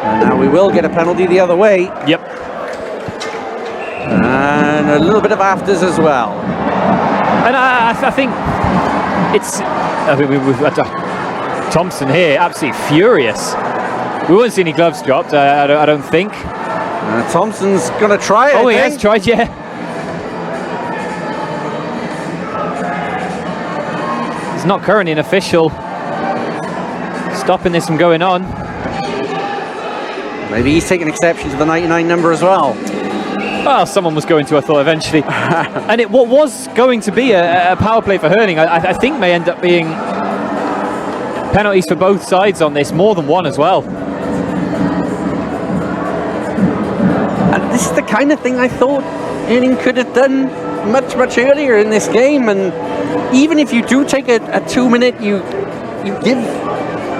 And now we will get a penalty the other way. Yep. And a little bit of afters as well. And I think it's... I mean, we've got Thompson here, absolutely furious. We won't see any gloves dropped, I don't think. Thompson's going to try it. Oh, he has tried, yeah. It's not currently an official stopping this from going on. Maybe he's taking exception to the 99 number as well. Well, someone was going to, I thought, eventually. And what was going to be a power play for Herning, I think may end up being penalties for both sides on this, more than one as well. And this is the kind of thing I thought Herning could have done much, much earlier in this game. And even if you do take a 2-minute, you give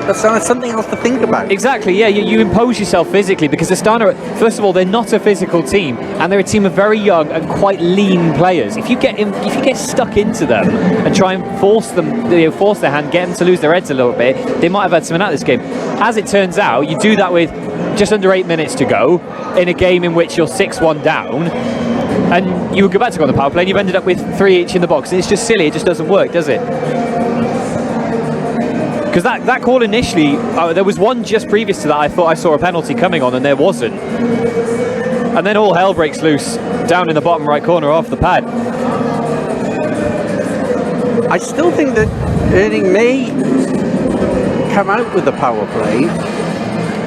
Astana something else to think about. Exactly, yeah, you impose yourself physically, because Astana, first of all, they're not a physical team, and they're a team of very young and quite lean players. If you get stuck into them and try and force them, force their hand, get them to lose their heads a little bit, they might have had something out of this game. As it turns out, you do that with just under 8 minutes to go in a game in which you're 6-1 down, and you would go back to go on the power play, and you've ended up with 3 each in the box. It's just silly. It just doesn't work, does it? Because that call initially, there was one just previous to that I thought I saw a penalty coming on, and there wasn't. And then all hell breaks loose down in the bottom right corner off the pad. I still think that Herning may come out with the power play,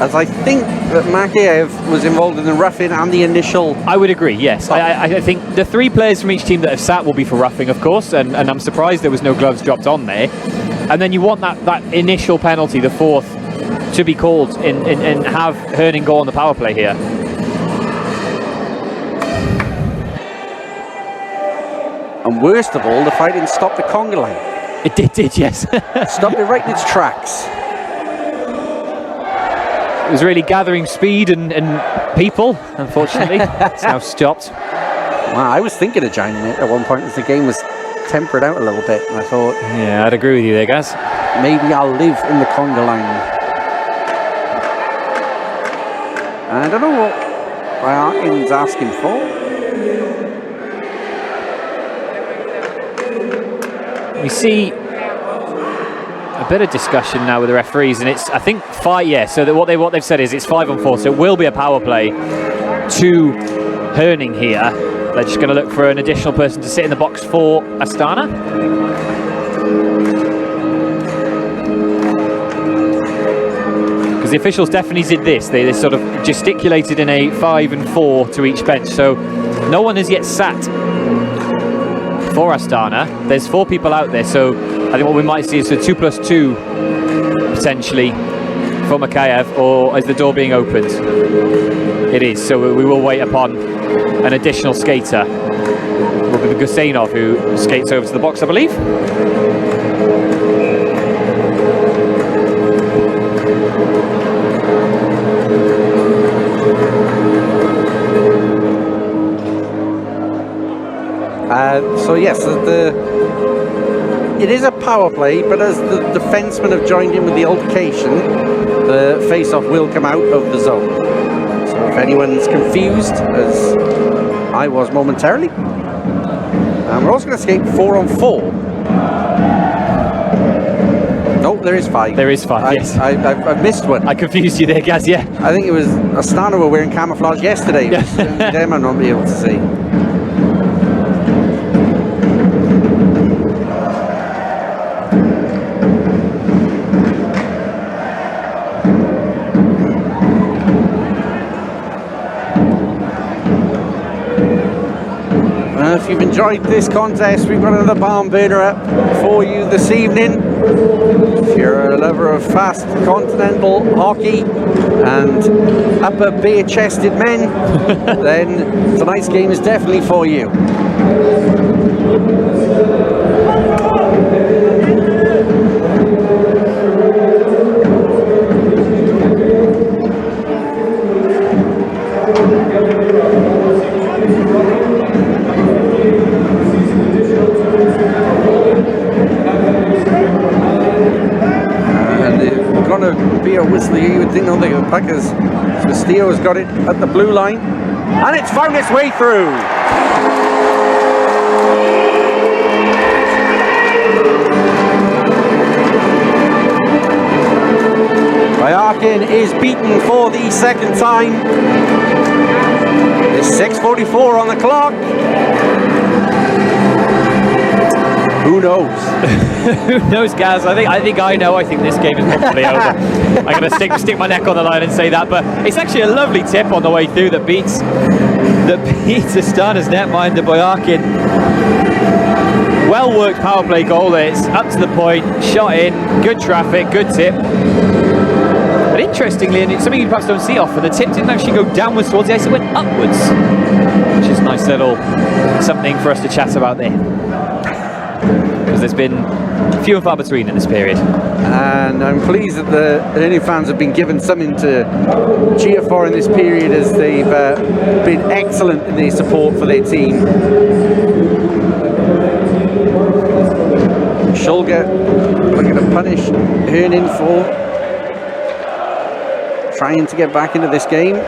as I think that Makayev was involved in the roughing and the initial... I would agree, yes. I think the 3 players from each team that have sat will be for roughing, of course, and I'm surprised there was no gloves dropped on there. And then you want that initial penalty, the 4th, to be called and have Herning go on the power play here. And worst of all, the fight didn't stop the conga line. It did, yes. Stopped it right in its tracks. It was really gathering speed and people, unfortunately. It's now stopped. Wow, I was thinking of joining it at one point as the game was tempered out a little bit, and I thought, yeah, I'd agree with you there, guys. Maybe I'll live in the conga line. I don't know what Arkin's asking for. We see a bit of discussion now with the referees, and it's, I think, 5. Yeah, so that what they've said is it's 5-on-4, so it will be a power play to Herning here. They're just going to look for an additional person to sit in the box for Astana. Because the officials definitely did this. They sort of gesticulated in a 5-and-4 to each bench. So no one has yet sat for Astana. There's 4 people out there. So I think what we might see is a 2+2 potentially for Makayev, or is the door being opened? It is. So we will wait upon an additional skater. It will be Gusainov who skates over to the box, I believe. So yes, it is a power play, but as the defensemen have joined in with the altercation, the face-off will come out of the zone. So if anyone's confused, as I was momentarily, we're also going to skate 4-on-4. Nope, there is 5. There is 5, yes. I've missed one. I confused you there, Gaz, yeah. I think it was Astana were wearing camouflage yesterday. Them I not be able to see. If you've enjoyed this contest, we've got another barn burner up for you this evening. If you're a lover of fast Continental hockey and upper bare-chested men, then tonight's game is definitely for you. Be a whistler, you would think, no, they the puck as Castillo has got it at the blue line, and it's found its way through. Bayakin is beaten for the second time. There's 6:44 on the clock. Who knows? Who knows, Gaz? I think I know. I think this game is probably over. I'm going to stick my neck on the line and say that. But it's actually a lovely tip on the way through that beats Astana's netminder Boyakin. Well worked power play goal. It's up to the point, shot in, good traffic, good tip. But interestingly, and it's something you perhaps don't see often, the tip didn't actually go downwards towards the ice; it went upwards, which is a nice little something for us to chat about there. Because there's been few and far between in this period. And I'm pleased that the Herning fans have been given something to cheer for in this period, as they've been excellent in their support for their team. Schulger looking to punish Herning for trying to get back into this game.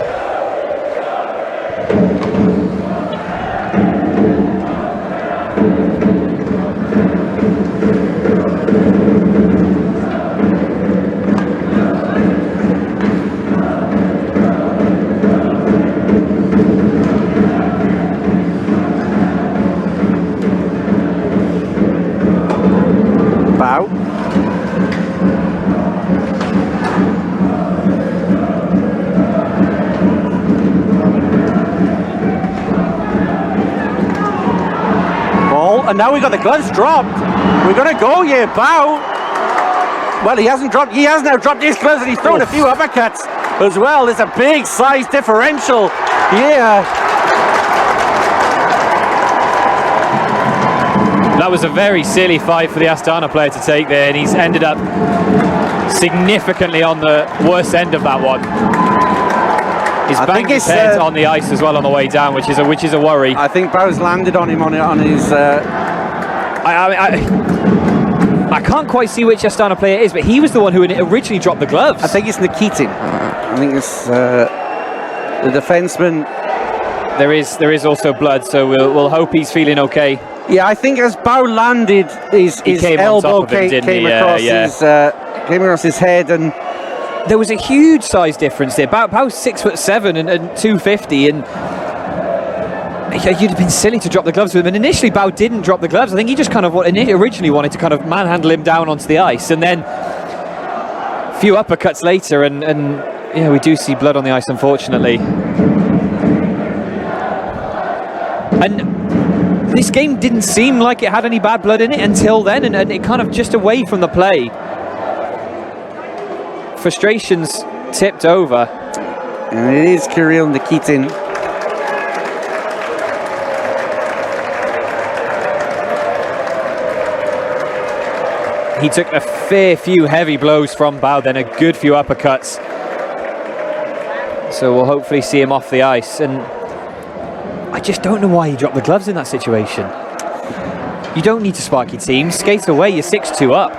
And now we've got the gloves dropped. We're going to go here, Bow. Well, he has now dropped his gloves, and he's thrown a few uppercuts as well. There's a big size differential here. That was a very silly fight for the Astana player to take there, and he's ended up significantly on the worst end of that one. He's banged his head on the ice as well on the way down, which is a worry. I think Bow's landed on him on his. I can't quite see which Astana player it is, but he was the one who originally dropped the gloves. I think it's Nikitin. I think it's the defenseman. There is also blood, so we'll hope he's feeling okay. Yeah, I think as Bow landed, his elbow came across his head, and there was a huge size difference there. Bow's 6'7" and 250, and you'd have been silly to drop the gloves with him. And initially, Bow didn't drop the gloves. I think he just kind of originally wanted to kind of manhandle him down onto the ice, and then a few uppercuts later, and yeah, we do see blood on the ice, unfortunately. And this game didn't seem like it had any bad blood in it until then, and it kind of just away from the play. Frustrations tipped over. And it is Kirill Nikitin. He took a fair few heavy blows from Bow, then a good few uppercuts. So we'll hopefully see him off the ice. And I just don't know why he dropped the gloves in that situation. You don't need to spark your team. Skate away, you're 6-2 up.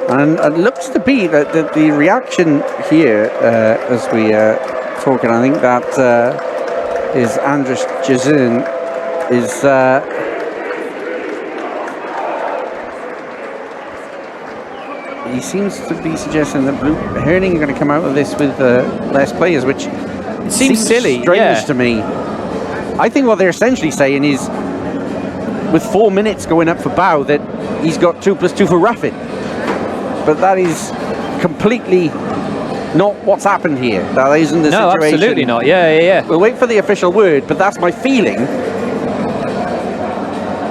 And it looks to be that the reaction here, as we are talking, I think that is Andres Jazin, is he seems to be suggesting that Herning are going to come out of this with less players, which seems silly, strange to me. I think what they're essentially saying is, with 4 minutes going up for Bow, that he's got 2+2 for Raffin. But that is completely not what's happened here. That isn't the situation. No, absolutely not. Yeah. We'll wait for the official word, but that's my feeling.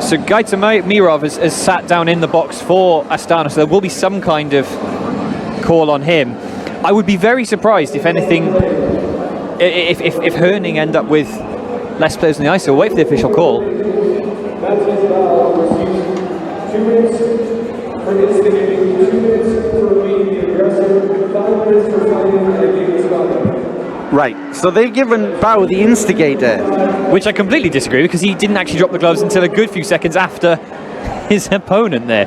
So Gaita Mirov has sat down in the box for Astana, so there will be some kind of call on him. I would be very surprised if anything, if Herning end up with less players on the ice. So we'll wait for the official call. 2 minutes for instigating, 2 minutes for being the aggressor, 5 minutes for fighting and being the spot. Right, so they've given Bao the instigator. Which I completely disagree with, because he didn't actually drop the gloves until a good few seconds after his opponent there.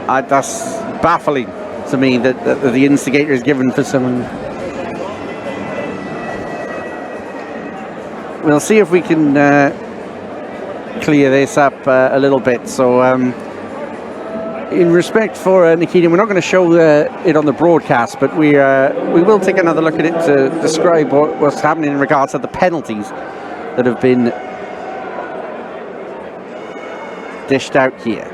That's baffling to me that the instigator is given for someone. We'll see if we can clear this up a little bit. So in respect for Nikita, we're not going to show it on the broadcast, but we will take another look at it to describe what's happening in regards to the penalties that have been dished out here.